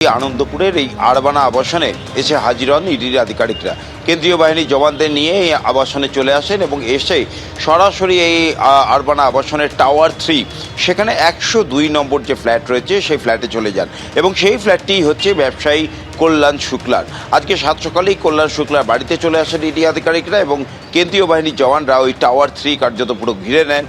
আনন্দপুরের এই আরবানা আবাসনে এসে হাজির হন ইডির আধিকারিকরা। কেন্দ্রীয় বাহিনীর জওয়ানদের নিয়ে এই আবাসনে চলে আসেন এবং এসে সরাসরি এই আরবানা আবাসনের টাওয়ার 3 সেখানে 102 নম্বর যে ফ্ল্যাট রয়েছে সেই ফ্ল্যাটে চলে যান এবং সেই ফ্ল্যাটটি হচ্ছে ব্যবসায়ী কল্যাণ শুক্লার। আজকে সাত সকালেই কল্যাণ শুক্লার বাড়িতে চলে আসেন ইডি আধিকারিকরা এবং কেন্দ্রীয় বাহিনীর জওয়ানরা ওই টাওয়ার 3 কার্যত পুরো ঘিরে নেন।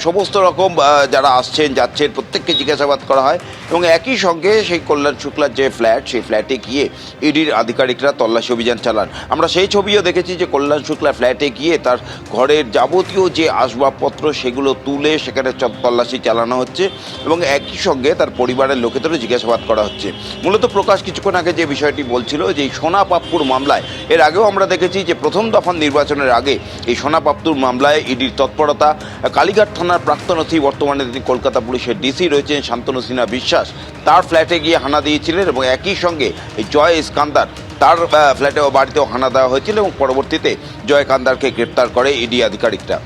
সমস্ত রকম যারা আসছেন যাচ্ছেন প্রত্যেককে জিজ্ঞাসাবাদ করা হয় এবং একই সঙ্গে সেই কল্যাণ শুক্লার যে ফ্ল্যাট সেই ফ্ল্যাটে গিয়ে ইডির আধিকারিকরা তল্লাশি অভিযান চালান। আমরা সেই ছবিও দেখেছি যে কল্যাণ শুক্লার ফ্ল্যাটে গিয়ে তার ঘরের যাবতীয় যে আসবাবপত্র সেগুলো তুলে সেখানে তল্লাশি চালানো হচ্ছে এবং একই সঙ্গে তার পরিবারের লোকেদেরও জিজ্ঞাসাবাদ করা হচ্ছে। মূলত প্রকাশ কিছুক্ষণ আগে যে বিষয়টি বলছিল যে এই সোনা পাপ্পুর মামলায় এর আগেও আমরা দেখেছি যে প্রথম দফার নির্বাচনের আগে এই সোনা পাপ্পুর মামলায় ইডির তৎপরতা। কালীঘাট থানার প্রাক্তন অথি বর্তমানে তিনি কলকাতা পুলিশের ডিসি রয়েছেন শান্তনু সিনহা বিশ্বাস, তার ফ্ল্যাটে গিয়ে হানা দিয়েছিলেন এবং একই সঙ্গে এই জয় ইস্কান্দার তার ফ্ল্যাটেও বাড়িতেও হানা দেওয়া হয়েছিল এবং পরবর্তীতে জয় কান্দারকে গ্রেপ্তার করে ইডি আধিকারিকরা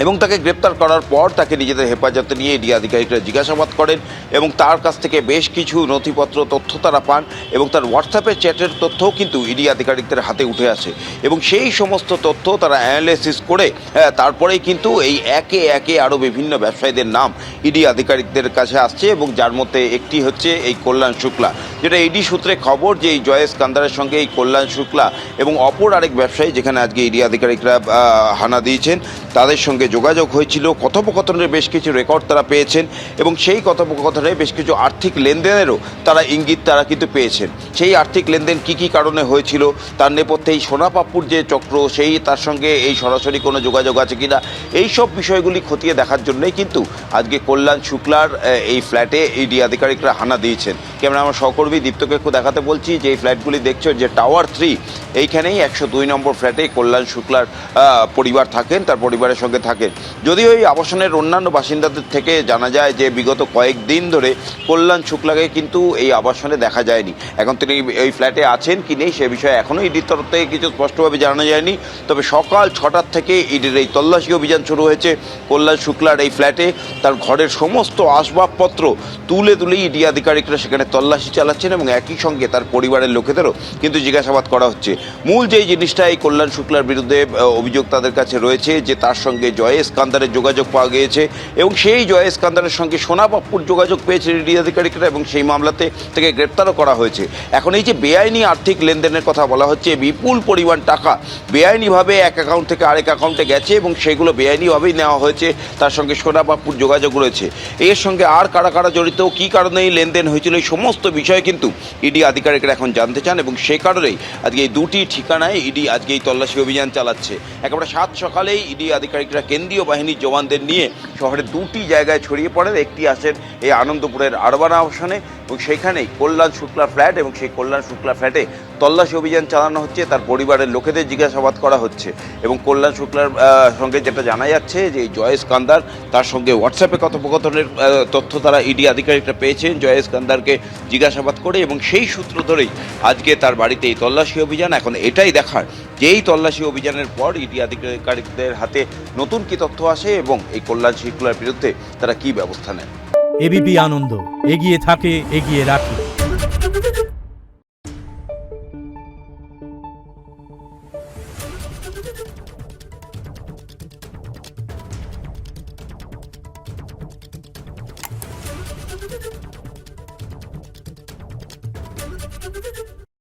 এবং তাকে গ্রেপ্তার করার পর তাকে নিজেদের হেফাজতে নিয়ে ইডি আধিকারিকরা জিজ্ঞাসাবাদ করেন এবং তার কাছ থেকে বেশ কিছু নথিপত্র তথ্য তারা পান এবং তার হোয়াটসঅ্যাপের চ্যাটের তথ্যও কিন্তু ইডি আধিকারিকদের হাতে উঠে আসে এবং সেই সমস্ত তথ্য তারা অ্যানালাইসিস করে তারপরেই কিন্তু এই একে একে আরও বিভিন্ন ব্যবসায়ীদের নাম ইডি আধিকারিকদের কাছে আসছে এবং যার মধ্যে একটি হচ্ছে এই কল্যাণ শুক্লা, যেটা ইডি সূত্রে খবর যে এই জয়েশ কান্দারের সঙ্গে এই কল্যাণ শুক্লা এবং অপর আরেক ব্যবসায়ী যেখানে আজকে ইডি আধিকারিকরা হানা দিয়েছেন তাদের সঙ্গে যোগাযোগ হয়েছিল। কথোপকথনের বেশ কিছু রেকর্ড তারা পেয়েছেন এবং সেই কথোপকথনে বেশ কিছু আর্থিক লেনদেনেরও তারা ইঙ্গিত তারা কিন্তু পেয়েছেন। সেই আর্থিক লেনদেন কী কী কারণে হয়েছিল, তার নেপথ্যে এই সোনা পাপ্পুর যে চক্র সেই তার সঙ্গে এই সরাসরি কোনো যোগাযোগ আছে কিনা, এই সব বিষয়গুলি খতিয়ে দেখার জন্যই কিন্তু আজকে কল্যাণ শুক্লার এই ফ্ল্যাটে ইডি আধিকারিকরা হানা দিয়েছেন। কেমন আমার সহকর্মী দীপ্তকে একটু দেখাতে বলছি যে এই ফ্ল্যাটগুলি দেখছো যে টাওয়ার 3 এইখানেই 102 নম্বর ফ্ল্যাটে কল্যাণ শুক্লার পরিবার থাকেন, তার পরিবারের সঙ্গে থাকেন। যদিও এই আবাসনের অন্যান্য বাসিন্দাদের থেকে জানা যায় যে বিগত কয়েকদিন ধরে কল্যাণ শুক্লাকে কিন্তু এই আবাসনে দেখা যায়নি। এখন তিনি এই ফ্ল্যাটে আছেন কি নেই সে বিষয়ে এখনও ইডির তরফ থেকে কিছু স্পষ্টভাবে জানানো যায়নি। তবে সকাল 6টার থেকে ইডির এই তল্লাশি অভিযান শুরু হয়েছে কল্যাণ শুক্লার এই ফ্ল্যাটে। তার ঘরের সমস্ত আসবাবপত্র তুলে ইডি আধিকারিকরা সেখানে তল্লাশি চালাচ্ছেন এবং একই সঙ্গে তার পরিবারের লোকেদেরও কিন্তু জিজ্ঞাসাবাদ করা হচ্ছে। মূল যেই জিনিসটা এই কল্যাণ শুক্লার বিরুদ্ধে অভিযোগ তাদের কাছে রয়েছে যে তার সঙ্গে জয় ইস্কান্দারের যোগাযোগ পাওয়া গিয়েছে এবং সেই জয় ইস্কান্দারের সঙ্গে সোনা পাপ্পুর যোগাযোগ পেয়েছে ইডি আধিকারিকরা এবং সেই মামলাতে থেকে গ্রেপ্তারও করা হয়েছে। এখন এই যে বেআইনি আর্থিক লেনদেনের কথা বলা হচ্ছে, বিপুল পরিমাণ টাকা বেআইনিভাবে এক অ্যাকাউন্ট থেকে আরেক অ্যাকাউন্টে গেছে এবং সেগুলো বেআইনিভাবেই নেওয়া হয়েছে, তার সঙ্গে সোনা পাপ্পুর যোগাযোগ রয়েছে। এর সঙ্গে আর কারা কারা জড়িত, কী কারণে এই লেনদেন হয়েছিল, এই সমস্ত বিষয় কিন্তু ইডি আধিকারিকরা এখন জানতে চান এবং সে কারণেই আজকে এই দুটি ঠিকানায় ইডি আজকে এই তল্লাশি অভিযান চালাচ্ছে। একেবারে সাত সকালেই ইডি আধিকারিকরা কেন্দ্রীয় বাহিনীর জওয়ানদের নিয়ে শহরের দুটি জায়গায় ছড়িয়ে পড়েন। একটি আসেন এই আনন্দপুরের আরবানা আবাসনে এবং সেখানেই কল্যাণ শুক্লা ফ্ল্যাট এবং সেই কল্যাণ শুক্লা ফ্ল্যাটে তল্লাশি অভিযান চালানো হচ্ছে, তার পরিবারের লোকেদের জিজ্ঞাসাবাদ করা হচ্ছে এবং কল্যাণ শুক্লার সঙ্গে যেটা জানা যাচ্ছে যে জয়েশ কান্দার তার সঙ্গে হোয়াটসঅ্যাপে কথোপকথনের তথ্য তারা ইডি আধিকারিকরা পেয়েছেন জয়েশ কান্দারকে জিজ্ঞাসাবাদ করে এবং সেই সূত্র ধরেই আজকে তার বাড়িতে এই তল্লাশি অভিযান। এখন এটাই দেখার যে এই তল্লাশি অভিযানের পর ইডি আধিকারিকদের হাতে নতুন কী তথ্য আসে এবং এই কল্যাণ শুক্লার বিরুদ্ধে তারা কী ব্যবস্থা নেন। এবিপি আনন্দ এগিয়ে থাকে, এগিয়ে রাখে।